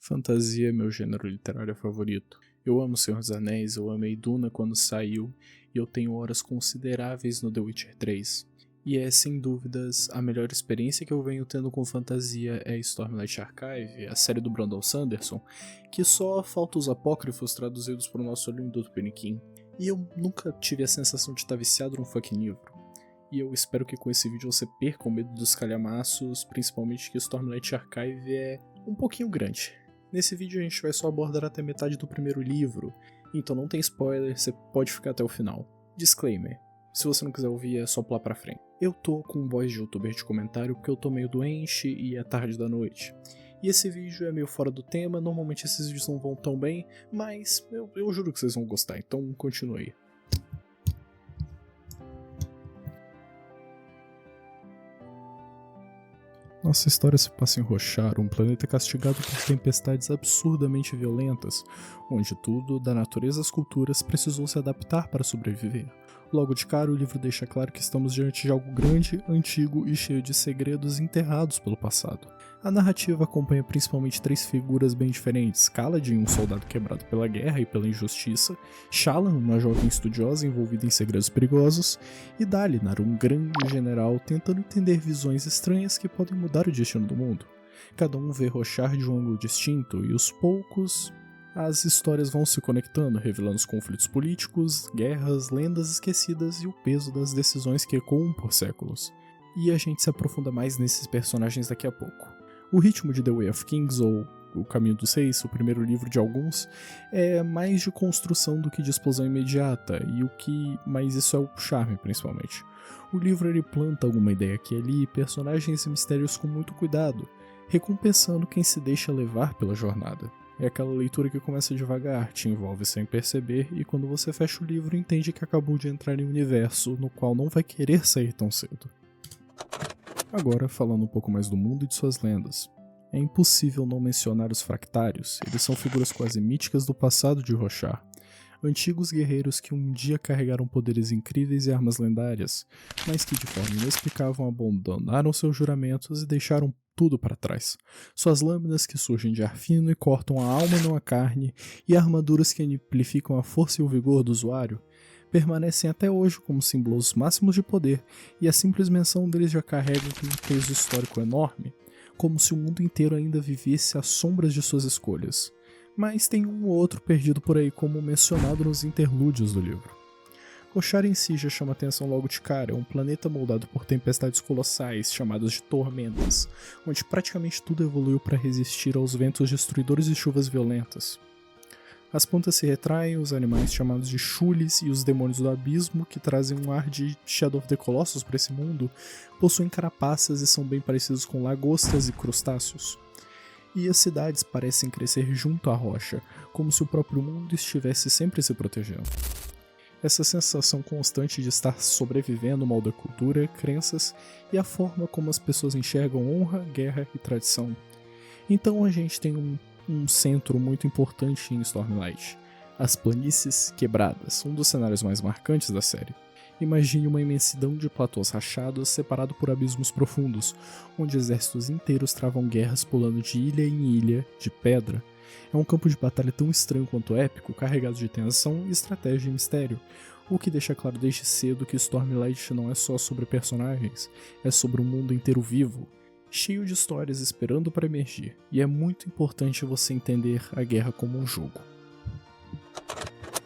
Fantasia é meu gênero literário favorito. Eu amo Senhor dos Anéis, eu amei Duna quando saiu, e eu tenho horas consideráveis no The Witcher 3. E é, sem dúvidas, a melhor experiência que eu venho tendo com fantasia é Stormlight Archive, a série do Brandon Sanderson, que só falta os apócrifos traduzidos para o nosso lindo Tupiniquim. E eu nunca tive a sensação de estar viciado num fucking livro. E eu espero que com esse vídeo você perca o medo dos calhamaços, principalmente que Stormlight Archive é um pouquinho grande. Nesse vídeo a gente vai só abordar até metade do primeiro livro, então não tem spoiler, você pode ficar até o final. Disclaimer, se você não quiser ouvir é só pular pra frente. Eu tô com voz de youtuber de comentário porque eu tô meio doente e é tarde da noite. E esse vídeo é meio fora do tema, normalmente esses vídeos não vão tão bem, mas eu juro que vocês vão gostar, então continue aí. Nossa história se passa em Roshar, um planeta castigado por tempestades absurdamente violentas, onde tudo, da natureza às culturas, precisou se adaptar para sobreviver. Logo de cara, o livro deixa claro que estamos diante de algo grande, antigo e cheio de segredos enterrados pelo passado. A narrativa acompanha principalmente três figuras bem diferentes: Kaladin, um soldado quebrado pela guerra e pela injustiça, Shallan, uma jovem estudiosa envolvida em segredos perigosos, e Dalinar, um grande general tentando entender visões estranhas que podem mudar o destino do mundo. Cada um vê Roshar de um ângulo distinto e aos poucos as histórias vão se conectando, revelando os conflitos políticos, guerras, lendas esquecidas e o peso das decisões que ecoam por séculos. E a gente se aprofunda mais nesses personagens daqui a pouco. O ritmo de The Way of Kings, ou O Caminho dos Reis, o primeiro livro de alguns, é mais de construção do que de explosão imediata, mas isso é o charme principalmente. O livro ele planta alguma ideia aqui e ali, personagens e mistérios com muito cuidado, recompensando quem se deixa levar pela jornada. É aquela leitura que começa devagar, te envolve sem perceber, e quando você fecha o livro entende que acabou de entrar em um universo no qual não vai querer sair tão cedo. Agora, falando um pouco mais do mundo e de suas lendas. É impossível não mencionar os Fractários, eles são figuras quase míticas do passado de Roshar. Antigos guerreiros que um dia carregaram poderes incríveis e armas lendárias, mas que de forma inexplicável abandonaram seus juramentos e deixaram tudo para trás. Suas lâminas que surgem de ar fino e cortam a alma e não a carne, e armaduras que amplificam a força e o vigor do usuário, permanecem até hoje como símbolos máximos de poder, e a simples menção deles já carrega um peso histórico enorme, como se o mundo inteiro ainda vivesse às sombras de suas escolhas. Mas tem um ou outro perdido por aí, como mencionado nos interlúdios do livro. Roshar em si já chama atenção logo de cara, é um planeta moldado por tempestades colossais, chamadas de tormentas, onde praticamente tudo evoluiu para resistir aos ventos destruidores e chuvas violentas. As plantas se retraem, os animais chamados de Shulis e os demônios do abismo, que trazem um ar de Shadow of the Colossus para esse mundo, possuem carapaças e são bem parecidos com lagostas e crustáceos. E as cidades parecem crescer junto à rocha, como se o próprio mundo estivesse sempre se protegendo. Essa sensação constante de estar sobrevivendo molda a cultura, crenças e a forma como as pessoas enxergam honra, guerra e tradição. Então a gente tem um centro muito importante em Stormlight: as Planícies Quebradas, um dos cenários mais marcantes da série. Imagine uma imensidão de platôs rachados separado por abismos profundos, onde exércitos inteiros travam guerras pulando de ilha em ilha, de pedra. É um campo de batalha tão estranho quanto épico, carregado de tensão, estratégia e mistério, o que deixa claro desde cedo que Stormlight não é só sobre personagens, é sobre um mundo inteiro vivo, cheio de histórias esperando para emergir, e é muito importante você entender a guerra como um jogo.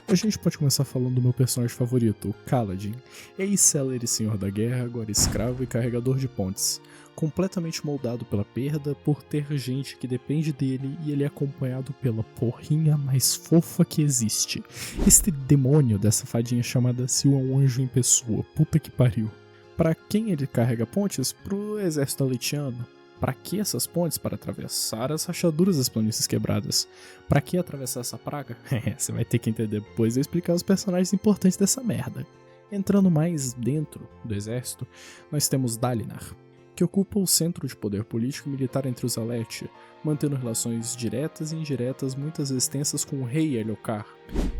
A gente pode começar falando do meu personagem favorito, o Kaladin, ex-Seller e senhor da guerra, agora escravo e carregador de pontes, completamente moldado pela perda, por ter gente que depende dele, e ele é acompanhado pela porrinha mais fofa que existe. Este demônio dessa fadinha chamada Sil é um anjo em pessoa, puta que pariu. Pra quem ele carrega pontes? Pro exército aletiano. Pra que essas pontes? Para atravessar as rachaduras das planícies quebradas. Pra que atravessar essa praga? Você vai ter que entender depois e explicar os personagens importantes dessa merda. Entrando mais dentro do exército, nós temos Dalinar, que ocupa o centro de poder político e militar entre os Alethi, mantendo relações diretas e indiretas muitas vezes tensas com o rei Elhokar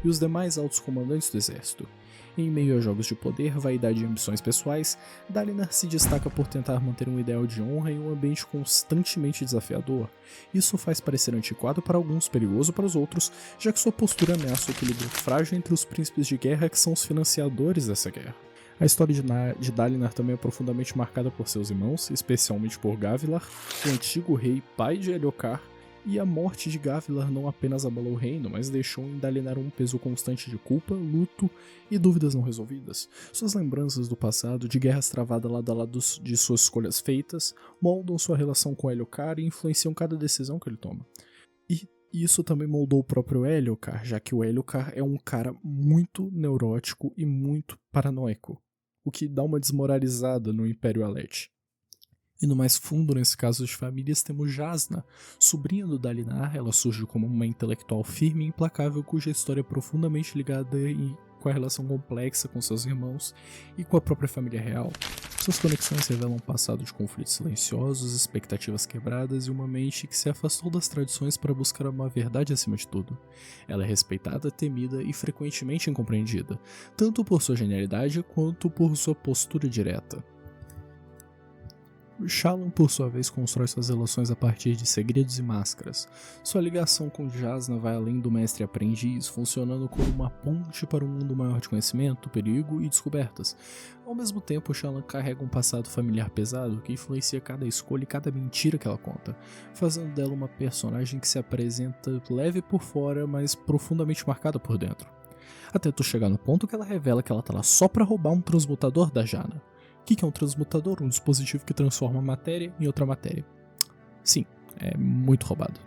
e os demais altos comandantes do exército. Em meio a jogos de poder, vaidade e ambições pessoais, Dalinar se destaca por tentar manter um ideal de honra em um ambiente constantemente desafiador. Isso faz parecer antiquado para alguns, perigoso para os outros, já que sua postura ameaça o equilíbrio frágil entre os príncipes de guerra que são os financiadores dessa guerra. A história de Dalinar também é profundamente marcada por seus irmãos, especialmente por Gavilar, o antigo rei pai de Elhokar, e a morte de Gavilar não apenas abalou o reino, mas deixou em Dalinar um peso constante de culpa, luto e dúvidas não resolvidas. Suas lembranças do passado, de guerras travadas lado a lado de suas escolhas feitas, moldam sua relação com Elhokar e influenciam cada decisão que ele toma. E isso também moldou o próprio Elhokar, já que o Elhokar é um cara muito neurótico e muito paranoico, o que dá uma desmoralizada no Império Alete. E no mais fundo, nesse caso de famílias, temos Jasnah, sobrinha do Dalinar. Ela surge como uma intelectual firme e implacável cuja história é profundamente ligada com a relação complexa com seus irmãos e com a própria família real. Suas conexões revelam um passado de conflitos silenciosos, expectativas quebradas e uma mente que se afastou das tradições para buscar uma verdade acima de tudo. Ela é respeitada, temida e frequentemente incompreendida, tanto por sua genialidade quanto por sua postura direta. Shallan, por sua vez, constrói suas relações a partir de segredos e máscaras. Sua ligação com Jasnah vai além do mestre-aprendiz, funcionando como uma ponte para um mundo maior de conhecimento, perigo e descobertas. Ao mesmo tempo, Shallan carrega um passado familiar pesado que influencia cada escolha e cada mentira que ela conta, fazendo dela uma personagem que se apresenta leve por fora, mas profundamente marcada por dentro. Até tu chegar no ponto que ela revela que ela tá lá só pra roubar um transmutador da Janna. O que é um transmutador? Um dispositivo que transforma matéria em outra matéria. Sim, é muito roubado.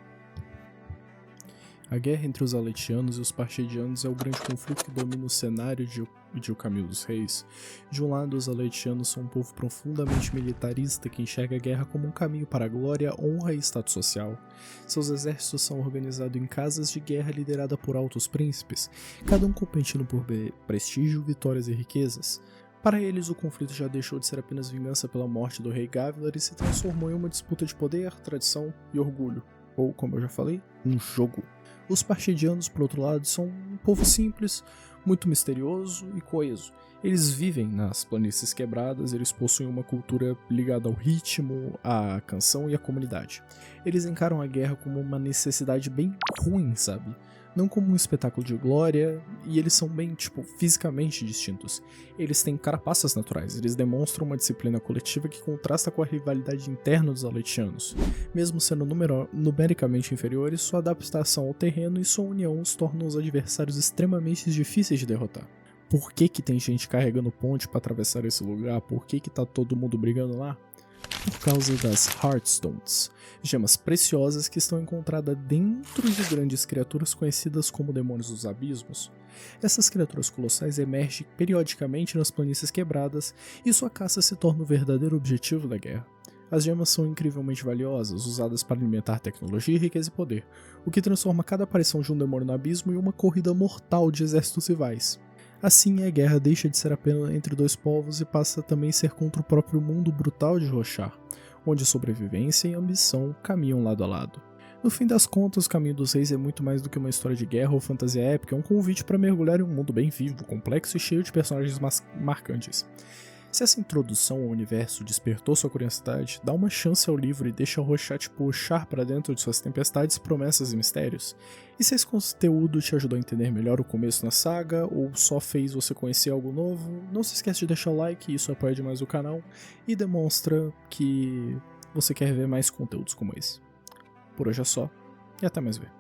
A guerra entre os Aletianos e os Parchedianos é o grande conflito que domina o cenário de O Caminho dos Reis. De um lado, os Aletianos são um povo profundamente militarista que enxerga a guerra como um caminho para a glória, honra e status social. Seus exércitos são organizados em casas de guerra liderada por altos príncipes, cada um competindo por prestígio, vitórias e riquezas. Para eles, o conflito já deixou de ser apenas vingança pela morte do rei Gavilar e se transformou em uma disputa de poder, tradição e orgulho. Ou, como eu já falei, um jogo. Os Parchedianos, por outro lado, são um povo simples, muito misterioso e coeso. Eles vivem nas planícies quebradas, eles possuem uma cultura ligada ao ritmo, à canção e à comunidade. Eles encaram a guerra como uma necessidade bem ruim, sabe? Não como um espetáculo de glória, e eles são bem, fisicamente distintos. Eles têm carapaças naturais, eles demonstram uma disciplina coletiva que contrasta com a rivalidade interna dos Aletianos. Mesmo sendo numericamente inferiores, sua adaptação ao terreno e sua união os tornam os adversários extremamente difíceis de derrotar. Por que tem gente carregando ponte para atravessar esse lugar? Por que tá todo mundo brigando lá? Por causa das Heartstones, gemas preciosas que estão encontradas dentro de grandes criaturas conhecidas como demônios dos abismos. Essas criaturas colossais emergem periodicamente nas planícies quebradas e sua caça se torna o verdadeiro objetivo da guerra. As gemas são incrivelmente valiosas, usadas para alimentar tecnologia, riqueza e poder, o que transforma cada aparição de um demônio no abismo em uma corrida mortal de exércitos rivais. Assim, a guerra deixa de ser apenas entre dois povos e passa também a ser contra o próprio mundo brutal de Roshar, onde sobrevivência e ambição caminham lado a lado. No fim das contas, o Caminho dos Reis é muito mais do que uma história de guerra ou fantasia épica, é um convite para mergulhar em um mundo bem vivo, complexo e cheio de personagens marcantes. Se essa introdução ao universo despertou sua curiosidade, dá uma chance ao livro e deixa Roshar te puxar para dentro de suas tempestades, promessas e mistérios. E se esse conteúdo te ajudou a entender melhor o começo na saga, ou só fez você conhecer algo novo, não se esquece de deixar o like, isso apoia demais o canal e demonstra que você quer ver mais conteúdos como esse. Por hoje é só, e até mais ver.